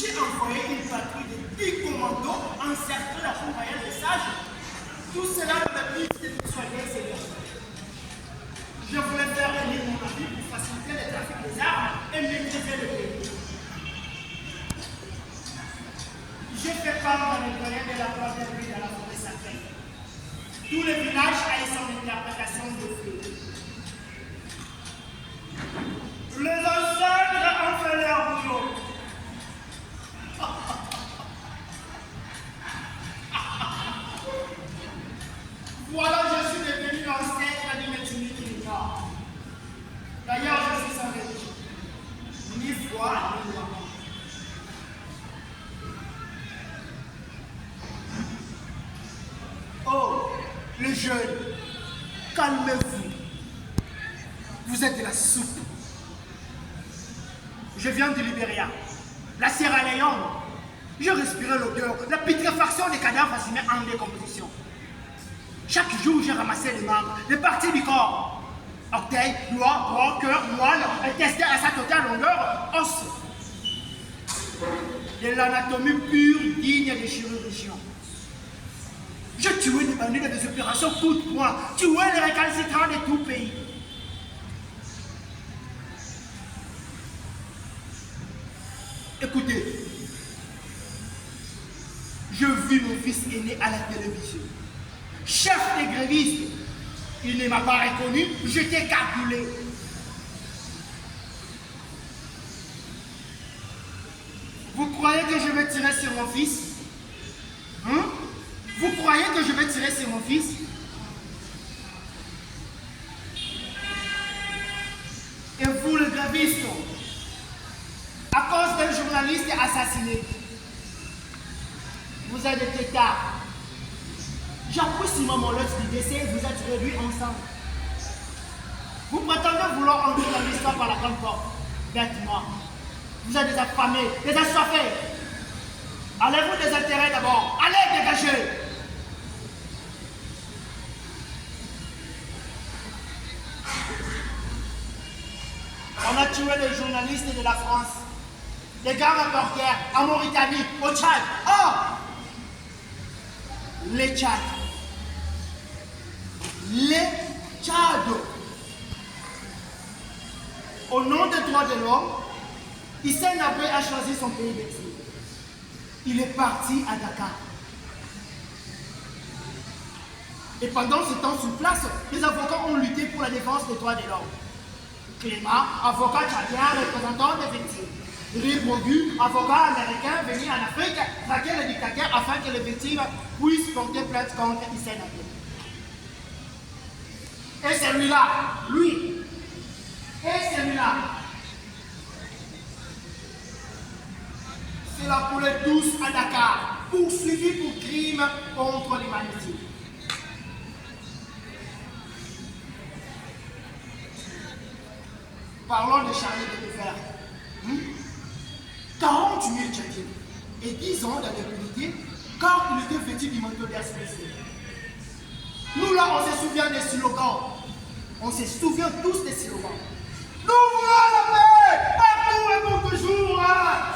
j'ai envoyé une patrouille de 10 commandos encercler la cour royale des sages. Tout cela dans le but de soigner ces personnes. Je voulais faire venir mon ami pour faciliter le trafic des armes et maîtriser le pays. J'ai fait part dans les moyens de la place de dans la forêt sacrée. Tout le village a eu son interprétation de feu. Les ancêtres ont fait leur boulot. Voilà, je suis devenu l'ancêtre du métier du Nord. D'ailleurs, je suis sans religion. Ni foi, ni loi. Oh, les jeunes, calmez-vous. Vous êtes de la soupe. Je viens du Libéria, la Sierra Leone. Je respirais l'odeur, la putréfaction des cadavres assumés en décomposition. Chaque jour, j'ai ramassé les membres, les parties du corps. Orteils, doigts, bras, cœur, moelle, et testé à sa totale longueur, os. De l'anatomie pure, digne des chirurgiens. Je tuais des bandits dans des opérations coup de poing, tuais les récalcitrants de tout pays. Écoutez, je vis mon fils aîné à la télévision. Chef des grévistes, il ne m'a pas reconnu, j'étais calculé. Vous croyez que je vais tirer sur mon fils? Hein? Vous croyez que je vais tirer sur mon fils? Et vous, le gréviste, à cause d'un journaliste assassiné, vous êtes des têtards. J'appuie sur mon lot du décès et vous êtes réduits ensemble. Vous prétendez vouloir entrer dans l'histoire par la grande porte. Bête-moi. Vous êtes des affamés, des assoiffés. Allez-vous des intérêts d'abord. Allez, dégagez. On a tué les journalistes de la France, les grands reporters en Mauritanie, au Tchad. Oh! Les Tchad. Les Tchad. Au nom des droits de l'homme, Hissène Habré a choisi son pays d'exil. Il est parti à Dakar. Et pendant ce temps sur place, les avocats ont lutté pour la défense des droits de l'homme. Clément, avocat tchadien, représentant des victimes. Rick Bogu, avocat américain venu en Afrique, traquer le dictateur afin que les victimes puissent porter plainte contre Hissène Habré. Et celui-là, lui, et celui-là, c'est la poulette douce à Dakar, poursuivi pour crime contre l'humanité. Parlons de Charlie de Fer. 40 000 Tchadiens et 10 ans d'indemnité car il était vêtu du manteau d'SPC. Nous là, on se souvient des slogans. On se souvient tous des slogans. Nous voulons la paix partout et pour toujours.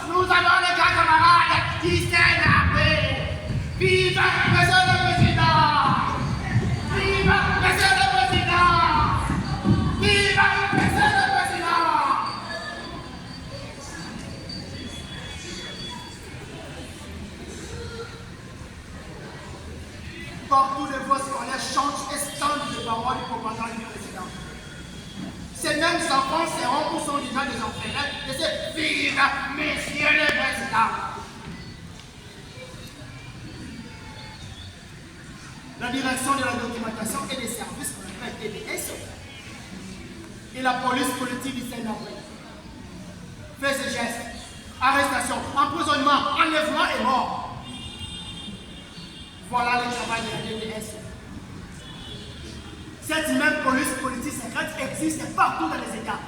Nous avons les grands camarades qui s'aiment la paix. Vive Monsieur le Président! Vive Monsieur le Président! Vive Monsieur le Président! Partout les voix scolaires chantent et scandent les paroles du commandant du président. Ces mêmes enfants seront ou sont déjà des entraîneurs de ce vive Monsieur le Président. La direction de la documentation et des services qu'on appelle TDS et la police politique du Sénat fait ce geste. Arrestation, emprisonnement, enlèvement et mort. Voilà le travail de la DDS. Cette même police politique secrète existe partout dans les États.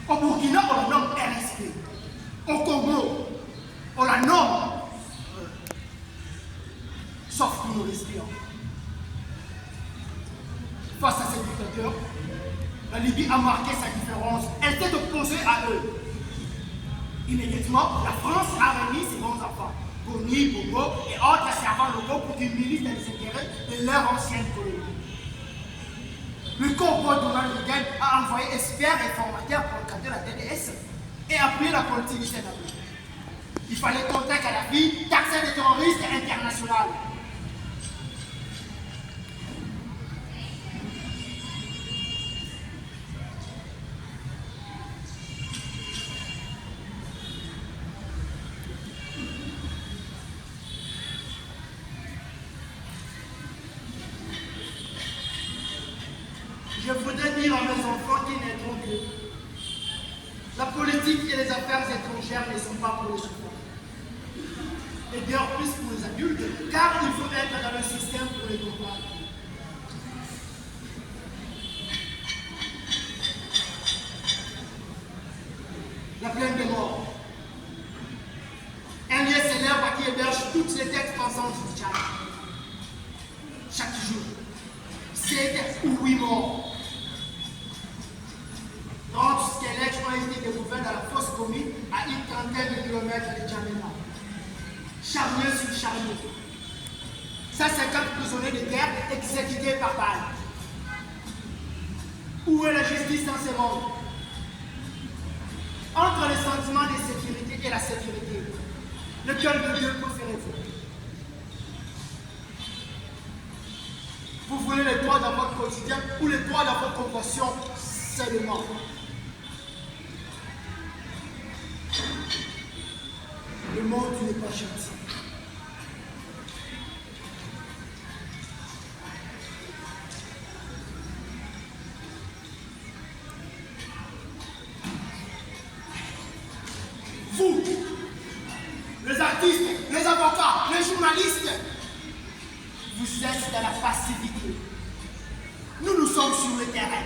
Au Burkina, on la nomme RSP. Au Congo, on la nomme. Sauf pour nos espions. Face à ces dictateurs, la Libye a marqué sa différence. Elle s'est opposée à eux. Immédiatement, la France a remis ses bons enfants, Boni, Bobo et autres servants locaux pour qu'ils militent dans les intérêts de leur ancienne colonie. Le corps Donald Reagan a envoyé experts et formateurs pour encadrer la DDS et appuyer la politique du Sénat. Il fallait contrer Kadhafi, taxer les terroristes internationaux. Je voudrais dire à mes enfants qui naîtront que la politique et les affaires étrangères ne sont pas pour les enfants. Et d'ailleurs plus pour les adultes, car il faut être dans le système pour les comprendre. La plaine des morts. Un lieu célèbre qui héberge toutes les têtes pensantes du Tchad. Chaque jour, 7 ou 8 morts. 30 squelettes ont été découverts dans la fosse commune à une trentaine de kilomètres de Djamena. Charnier sur charnier. 150 prisonniers de guerre exécutés par balle. Où est la justice dans ce monde? Entre le sentiment de sécurité et la sécurité, lequel de deux préférez-vous? Vous voulez les droits dans votre quotidien ou les droits dans votre convention seulement? Le monde n'est pas gentil. Vous, les artistes, les avocats, les journalistes, vous êtes dans la passivité. Nous sommes sur le terrain.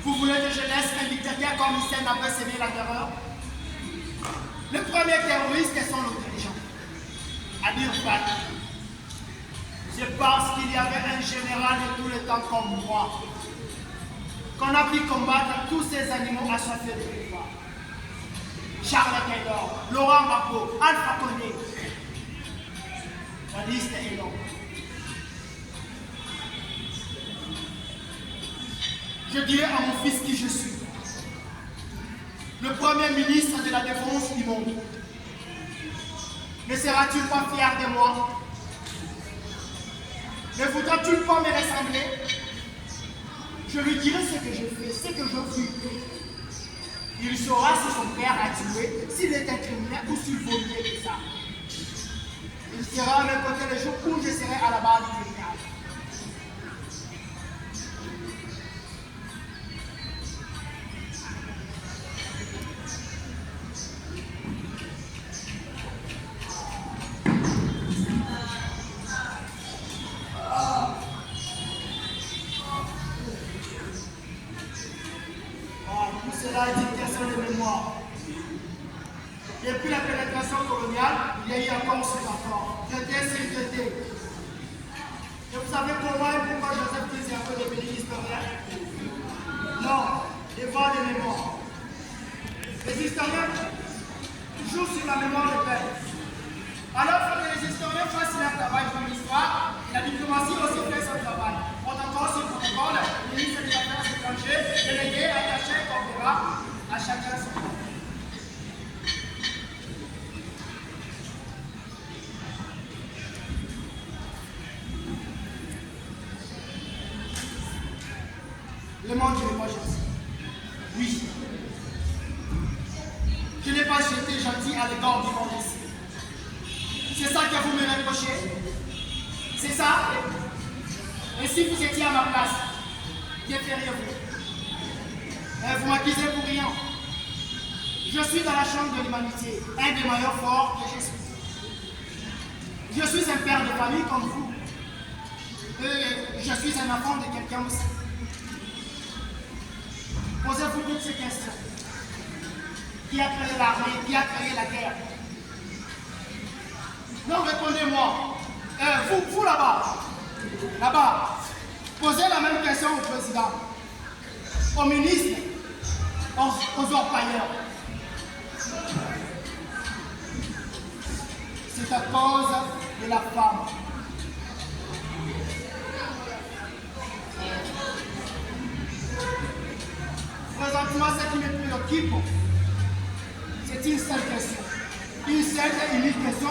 Vous voulez que je laisse un dictateur comme Hissène Habré s'aimer la terreur? Le premier terroriste est son dirigeant. Adir Fati. C'est parce qu'il y avait un général de tous les temps comme moi qu'on a pu combattre tous ces animaux assoiffés de pouvoir. Charles Taylor, Laurent Gbagbo, Alpha Condé. La liste est longue. Je dirai à mon fils qui je suis. Le premier ministre de la Défense du monde. Ne seras-tu pas fier de moi? Ne voudras-tu pas me ressembler? Je lui dirai ce que je fais, ce que je fus. Il saura si son père a tué, s'il est un criminel ou s'il vaut mieux que ça. Il sera à mes côtés le jour où je serai à la barre du tribunal. La dictation de mémoire. Depuis la pénétration coloniale, il y a eu encore ce enfant. J'étais s'inquiété. Et vous savez comment et pourquoi Joseph Kiss est un peu devenu historien? Non, devoir de mémoire. Les historiens jouent sur la mémoire des peuples. Alors, il faut que les historiens fassent leur travail pour l'histoire, la diplomatie aussi fait son travail. Protocole sur protocole, le ministre des Affaires étrangères, délégué, attaché, coopéra, à chacun son rôle. Le monde n'est pas gentil. Oui. Je n'ai pas été gentil à l'égard du monde ici. C'est ça que vous me reprochez? C'est ça? Et si vous étiez à ma place, que feriez-vous? Vous m'accusez pour rien. Je suis dans la chambre de l'humanité, un des meilleurs forts que je suis. Je suis un père de famille comme vous. Et je suis un enfant de quelqu'un aussi. Posez-vous toutes ces questions. Qui a créé l'armée? Qui a créé la guerre? Non, répondez-moi. Vous là-bas, posez la même question au président, au ministre, aux orpailleurs. C'est à cause de la femme. Présentement, ce qui me préoccupe, c'est une seule question. Une seule et unique question